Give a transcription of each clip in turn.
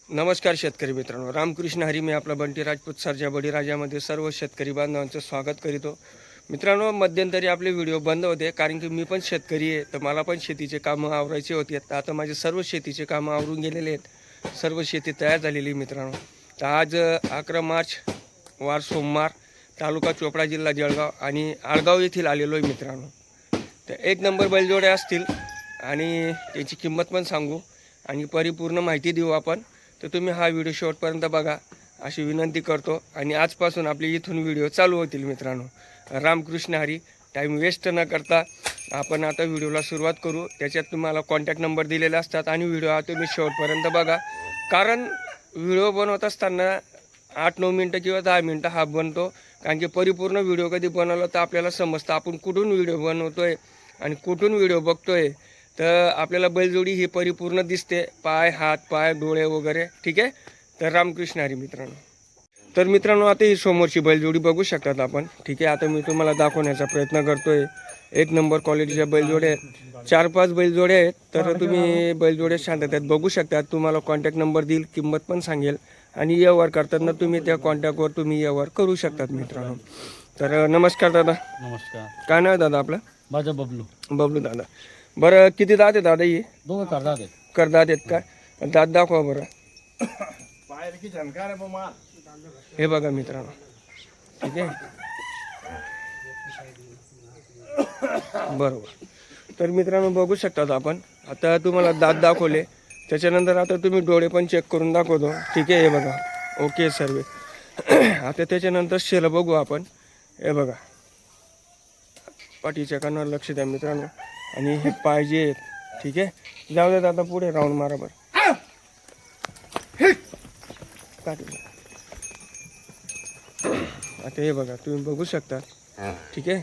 नमस्कार शेतकरी मित्रांनो, रामकृष्ण हरी. मी आपला बंटी राजपूत सरजा बळीराजामध्ये सर्व शेतकरी बांधवांचं स्वागत करीतो. मित्रांनो, मध्यंतरी आपले व्हिडिओ बंद होते कारण की मी पण शेतकरी आहे, तर मला पण शेतीचे कामं आवरायचे होते. तर आता माझे सर्व शेतीचे कामं आवरून गेलेले आहेत, सर्व शेती तयार झालेली आहे मित्रांनो. तर आज 11 मार्च वार सोमवार, तालुका चोपडा, जिल्हा जळगाव आणि आळगाव येथील आलेलो आहे मित्रांनो. तर एक नंबर बैलजोड्या असतील आणि त्याची किंमत पण सांगू आणि परिपूर्ण माहिती देऊ आपण. तर तुम्ही हा व्हिडिओ शेवटपर्यंत बघा अशी विनंती करतो. आणि आजपासून आपले इथून व्हिडिओ चालू होतील मित्रांनो. रामकृष्ण हरी. टाईम वेस्ट न करता आपण आता व्हिडिओला सुरुवात करू. त्याच्यात तुम्हाला कॉन्टॅक्ट नंबर दिलेले असतात आणि व्हिडिओ हा तुम्ही शेवटपर्यंत बघा, कारण व्हिडिओ बनवत असताना 8-9 मिनटं किंवा 10 मिनटं हा बनतो. कारण की परिपूर्ण व्हिडिओ कधी बनवला तर आपल्याला समजतं आपण कुठून व्हिडिओ बनवतोय आणि कुठून व्हिडिओ बघतोय. तर आपल्याला बैलजोडी ही परिपूर्ण दिसते, पाय, हात, पाय, डोळे वगैरे. ठीक आहे. तर रामकृष्ण हरी मित्रांनो. तर मित्रांनो, आता ही समोरची बैलजोडी बघू शकतात आपण. ठीक आहे. आता मी तुम्हाला दाखवण्याचा प्रयत्न करतोय. एक नंबर क्वालिटीच्या बैलजोड्या आहेत, 4-5 बैलजोड्या आहेत. तर तुम्ही बैलजोड्या शांततेत बघू शकतात. तुम्हाला कॉन्टॅक्ट नंबर देईल, किंमत पण सांगेल आणि व्यवहार करताना तुम्ही त्या कॉन्टॅक्टवर तुम्ही व्यवहार करू शकतात मित्रांनो. तर नमस्कार दादा. नमस्कार. काय नाव दादा आपलं? माझं बबलू. बबलू दादा. बरं, किती दात आहे दादा? ही दोघं करतात आहे. करदात आहेत का? दात दाखवा बरं. हे बघा मित्रांनो. ठीक आहे. बरोबर. तर मित्रांनो बघू शकतात आपण. आता तुम्हाला दात दाखवले, त्याच्यानंतर आता तुम्ही डोळे पण चेक करून दाखवतो. ठीक आहे. हे बघा, ओके सर्व. आता त्याच्यानंतर शेला बघू आपण. हे बघा, पाठीच्या कानावर लक्ष द्या मित्रांनो. आणि हे पाहिजे. ठीक आहे. जाऊ द्या आता पुढे राऊंड मारा बरं. आता हे बघा, तुम्ही बघू शकता. ठीक आहे.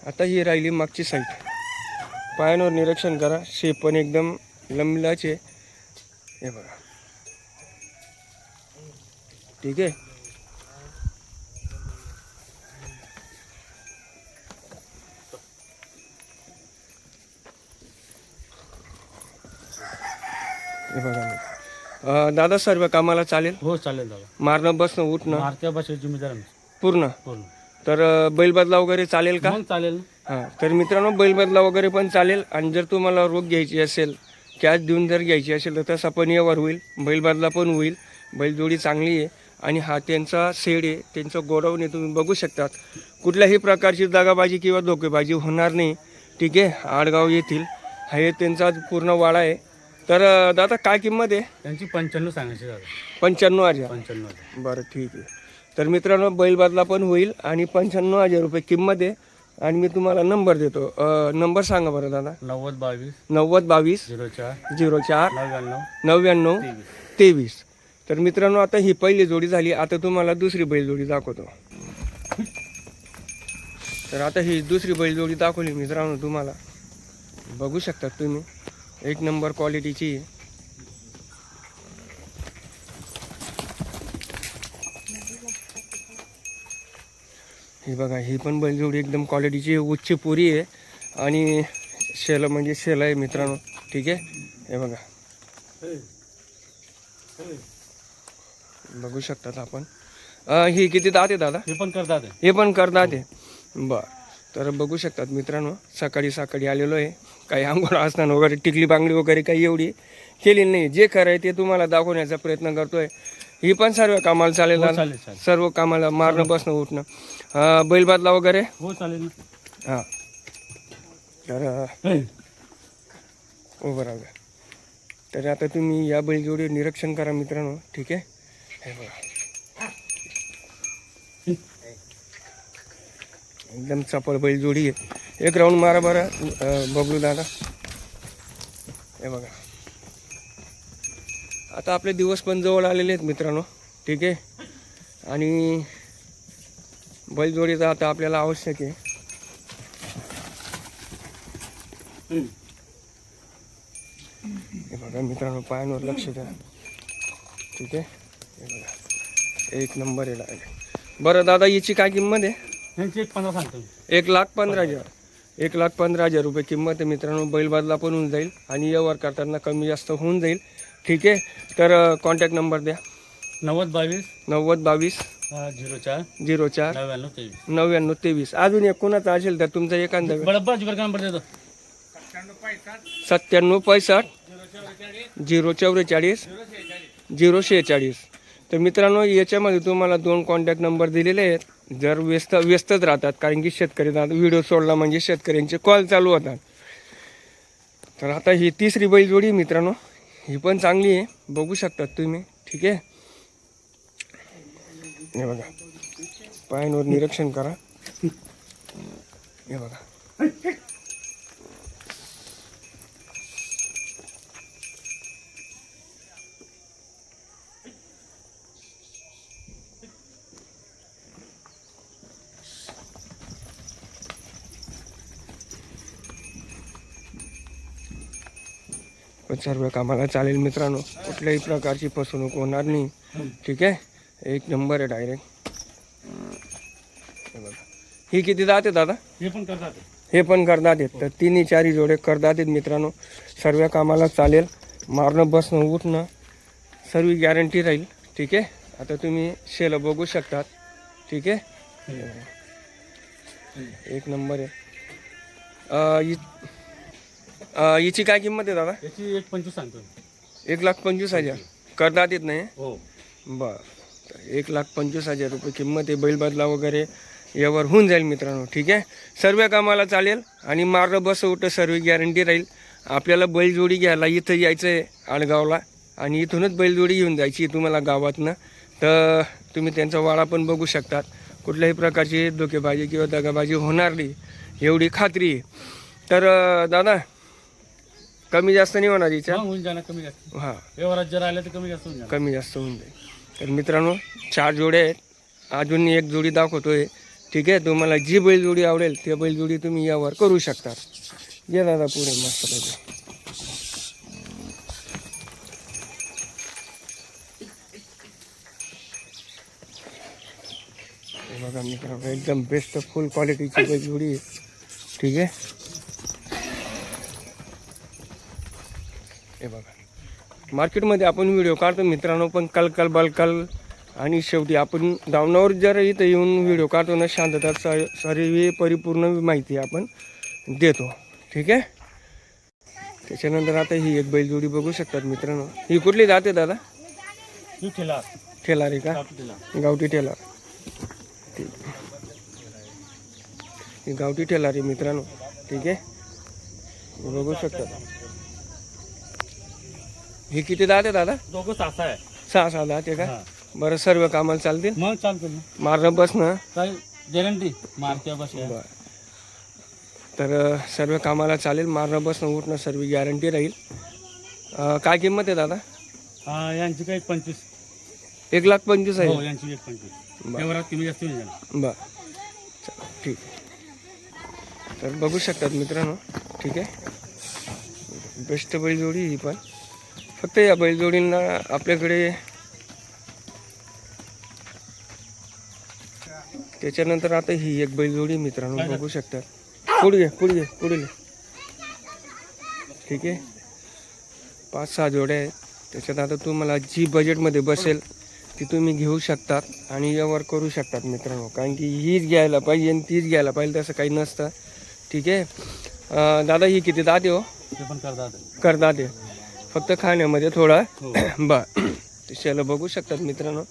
आता ही राहिली मागची साईड. पायांवर निरीक्षण करा. शेप पण एकदम लंबलाचे. हे बघा. ठीक आहे. हे बघा दादा, सर्व कामाला चालेल? हो चालेल दादा. मारणं, बसणं, उठणं मारत्या भाषेत जिम्मेदार पूर्ण. पूर्ण. तर बैल बदला वगैरे चालेल का? मग चालेल. हां. तर मित्रांनो, बैल बदला वगैरे पण चालेल. आणि जर तुम्हाला रोख घ्यायची असेल, कॅश देऊन जर घ्यायची असेल तर तसा पण व्यवहार होईल, बैल बदला पण होईल. बैलजोडी चांगली आहे आणि हा त्यांचा शेड आहे, त्यांचं गोडाऊन आहे. तुम्ही बघू शकतात. कुठल्याही प्रकारची दगाबाजी किंवा धोकेबाजी होणार नाही. ठीक आहे. आडगाव येथील हे त्यांचा पूर्ण वाडा आहे. तर दादा काय किंमत आहे? त्यांची 95 सांगायची दादा. 95,000. 95. बरं, ठीक आहे. तर मित्रांनो, बैल बदला पण होईल आणि 95,000 रुपये किंमत आहे. आणि मी तुम्हाला नंबर देतो. नंबर सांगा बरं दादा. 90 22 90 22 04 04 99 99 23. 23. तर मित्रांनो, आता ही पहिली जोडी झाली. आता तुम्हाला दुसरी बैलजोडी दाखवतो. तर आता ही दुसरी बैलजोडी दाखवली मित्रांनो तुम्हाला. बघू शकता तुम्ही, एक नंबर क्वालिटीची. ही बघा, ही पण बैलजोडी एकदम क्वालिटीची उच्च पुरी आहे आणि शेला म्हणजे शेला आहे मित्रांनो. ठीक आहे. हे बघा, बघू शकतात आपण. ही किती दात आहे दादा? हे पण करतात आहे. हे पण करतात आहे. बरं. तर बघू शकतात मित्रांनो, सकाळी सकाळी आलेलो आहे. काही आंघोळ असताना वगैरे टिकली बांगडी वगैरे काही एवढी केलेली नाही. जे खरं आहे ते तुम्हाला दाखवण्याचा प्रयत्न करतोय. ही पण सर्व कामाला चालेल हो ना? चालेल चालेल. सर्व कामाला, मारणं, बसणं, उठणं, बैल बदला वगैरे. हो चालेल ना. हां. तर उभं राहा. तर आता तुम्ही या बैलजोडी निरीक्षण करा मित्रांनो. ठीक आहे. हे बघा, एकदम चपळ बैलजोडी आहे. एक राऊंड मारा बरं बबलू दादा. हे बघा. आता आपले दिवस पण जवळ आलेले आहेत मित्रांनो. ठीक आहे. आणि बैलजोडीचा आता आपल्याला आवश्यक आहे. हे बघा मित्रांनो, पायांवर लक्ष द्या. ठीक आहे. हे बघा, एक नंबर आहे डायरेक्ट. बरं दादा, याची काय किंमत आहे? यांची 1 15 सांगतो. 1,15,000. 1,15,000 रुपये किंमत आहे मित्रांनो. बैल बदला पण होऊन जाईल आणि व्यवहार करताना कमी जास्त होऊन जाईल. ठीक आहे. तर कॉन्टॅक्ट नंबर द्या. 9022 9022 04 04 99 23. 9923. अजून एक कोणाचा असेल तर तुमचा एखादा बरोबर जिगर का नंबर देतो. 9765 044 046. तर मित्रांनो याच्यामध्ये तुम्हाला 2 कॉन्टॅक्ट नंबर दिलेले आहेत. जर व्यस्तच राहतात कारण की शेतकरी व्हिडिओ सोडला म्हणजे शेतकऱ्यांचे कॉल चालू होतात. तर आता ही तिसरी बैलजोडी मित्रांनो, ही पण चांगली आहे, बघू शकतात तुम्ही. ठीक आहे. हे बघा पायांवर निरीक्षण करा. हे बघा पण सर्व कामाला चालेल मित्रांनो, कुठल्याही प्रकारची फसवणूक होणार नाही. ठीक आहे. एक नंबर आहे डायरेक्ट. हे बघा ही किती दात आहे दादा? हे पण करतात. हे पण करदात आहेत. तर 3-4 जोडे करदात आहेत मित्रांनो. सर्व कामाला चालेल. मारणं बसणं उठणं सर्व गॅरंटी राहील. ठीक आहे. आता तुम्ही शेलं बघू शकतात. ठीक आहे. एक नंबर आहे. हिची काय किंमत आहे दादा? याची 1.25 सांगतो. 1,25,000 करदात येत नाही. हो. बरं. तर 1,25,000 रुपये किंमत आहे. बैल बदला वगैरे यावर होऊन जाईल मित्रांनो. ठीक आहे. सर्व कामाला चालेल आणि मारणं बस उठं सर्व गॅरंटी राहील. आपल्याला बैलजोडी घ्यायला इथं यायचं आहे आडगावला आणि इथूनच बैलजोडी घेऊन जायची तुम्हाला गावातनं. तर तुम्ही त्यांचा वाडा पण बघू शकतात. कुठल्याही प्रकारची धोकेबाजी किंवा दगाबाजी होणार नाही एवढी खात्री आहे. तर दादा कमी जास्त नाही होणार हिच्या? होऊन जाणार कमी जास्त. हां व्यवहारात जर आलं तर कमी जास्त होऊन जाणार. कमी जास्त होऊन जाईल. तर मित्रांनो 4 जोडे आहेत. अजून एक जोडी दाखवतोय. ठीक आहे. तुम्हाला जी बैलजोडी आवडेल त्या बैलजोडी तुम्ही यावर करू शकता. ये दादा पुढे मस्त पाहिजे. हे बघा मित्रांनो एकदम बेस्ट फुल क्वालिटीची बैलजोडी आहे. ठीक आहे. हे बघा मार्केटमध्ये आपण व्हिडिओ काढतो मित्रांनो, पण कलकल बलकल आणि शेवटी आपण दावणावर जर इथं येऊन व्हिडिओ काढतो ना, शांतता सर्व परिपूर्ण माहिती आपण देतो. ठीक आहे. त्याच्यानंतर आता ही एक बैलजोडी बघू शकतात मित्रांनो. ही कुठली जाते दादा? ही ठेला. ठेला रे का? ठेला. गावठी ठेला. ठीक. ही गावठी ठेला रे मित्रांनो. ठीक आहे. हे बघू शकतात. ही किती दात आहे दादा? दोघं सासा आहे. 6 दात आहे का? हा. बरं सर्व कामाला चालतील? मग चालतो ना. मारणं बसणं काय गॅरंटी मारत्या बस. बरं. तर सर्व कामाला चालेल. मारणं बसणं उठणं सर्व गॅरंटी राहील. काय किंमत आहे दादा? यांची काय 25. 1,25,000 हो आहे. यांची 1.25. बरं. व्यवहारात कमी जास्त होऊन जाणार. बरं चला, ठीक आहे. तर बघू शकतात मित्रांनो. ठीक आहे. बेस्ट बैलजोडी ही पण. फक्त या बैलजोडींना आपल्याकडे त्याच्यानंतर आता ही एक बैलजोडी मित्रांनो बघू शकतात. पुढे पुढे. ठीक आहे. 5-6 जोड्या आहेत. त्याच्यात आता तुम्हाला जी बजेटमध्ये बसेल ती तुम्ही घेऊ शकतात आणि व्यवहार करू शकतात मित्रांनो. कारण की हीच घ्यायला पाहिजे आणि तीच घ्यायला पाहिजे तसं काही नसतं. ठीक आहे. दादा ही किती दात आहे हो? ते पण करतात. करतात आहे. फक्त खाण्यामध्ये थोडा हो. त्याला बघू शकतात मित्रांनो.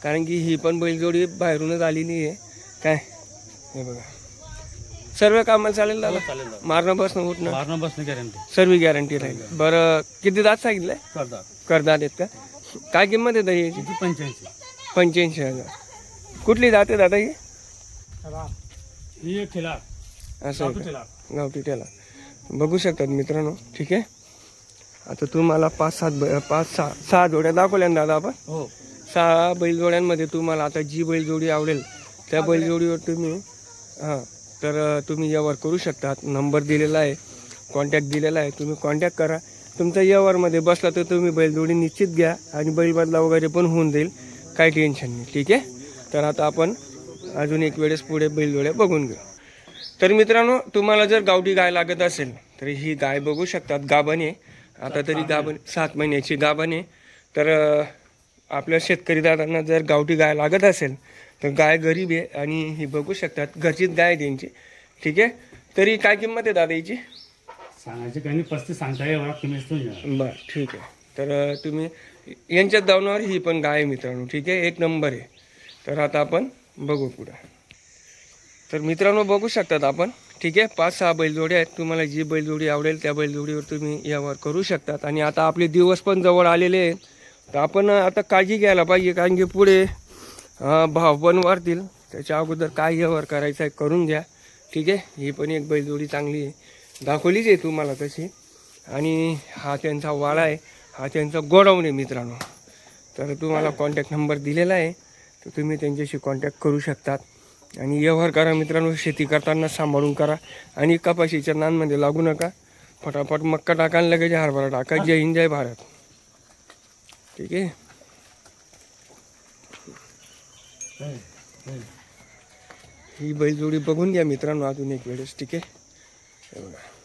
कारण की ही पण बैलजोडी बाहेरूनच आलेली आहे. काय हे बघा सर्व कामाला चालेल दादा? चालेल. मारणं बसणं उठणं मारणं बसणं गॅरंटी. सर्व गॅरंटी राहील. बरं किती दात सांगितलंय? करतात. करदात आहेत का? काय किंमत आहे दादा याची? 85. 85,000. कुठली दात आहे दादा ही? ही एक ठेला. असं आहे का? ठेला. गावठी त्याला बघू शकतात मित्रांनो. ठीक आहे. आता तुम्हाला 5-6 जोड्या दाखवल्या ना दादा आपण. हो. 6 बैलजोड्यांमध्ये तुम्हाला आता जी बैलजोडी आवडेल त्या बैलजोडीवर तुम्ही तर तुम्ही व्यवहार करू शकतात. नंबर दिलेला आहे, कॉन्टॅक्ट दिलेला आहे. तुम्ही कॉन्टॅक्ट करा. तुमचा व्यवहारमध्ये बसला तर तुम्ही बैलजोडी निश्चित घ्या आणि बैल बदला वगैरे पण होऊन जाईल. काही टेन्शन नाही. ठीक आहे. तर आता आपण अजून एक वेळेस पुढे बैलजोड्या बघून घेऊ. तर मित्रांनो तुम्हाला जर गावठी गाय लागत असेल तर ही गाय बघू शकतात, गाभण आहे. आता तरी गाभण 7 महिन्याची गाभण आहे. तर आपल्या शेतकरी दादांना जर गावठी गाय लागत असेल तर गाय गरीब आहे आणि ही बघू शकतात घरचीच गाय आहे त्यांची. ठीक आहे. तरी काय किंमत आहे दादा हिची? सांगायचे काही 35 सांगता एवढा कमीच होऊन जाणार. बरं ठीक आहे. तर तुम्ही यांच्यात दावणावर ही पण गाय आहे मित्रांनो. ठीक आहे, एक नंबर आहे. तर आता आपण बघू पुढं. तर मित्रांनो बघू शकतात आपण. ठीक आहे, 5-6 बैलजोडी आहेत. तुम्हाला जी बैलजोडी आवडेल त्या बैलजोडीवर तुम्ही यावर करू शकतात. आणि आता आपले दिवस पण जवळ आलेले आहेत. तर आपण आता काळजी घ्यायला पाहिजे, कारण की पुढे भाव पण वाढतील. त्याच्या अगोदर काय यावर करायचं आहे करून घ्या. ठीक आहे. ही पण एक बैलजोडी चांगली आहे, दाखवलीच आहे तुम्हाला तशी. आणि हा त्यांचा वाडा आहे, हा त्यांचा गोडाऊन आहे मित्रांनो. तर तुम्हाला कॉन्टॅक्ट नंबर दिलेला आहे, तर तुम्ही त्यांच्याशी कॉन्टॅक्ट करू शकतात. आणि व्यवहार करा मित्रांनो. शेती करताना सांभाळून करा आणि कपाशीच्या नानमध्ये लागू नका. फटाफट मक्का टाका आणि लगेच हरभरा टाका. जय हिंद, जय भारत. ठीक आहे. ही बैलजोडी बघून घ्या मित्रांनो अजून एक वेळेस. ठीक आहे. हे बघा.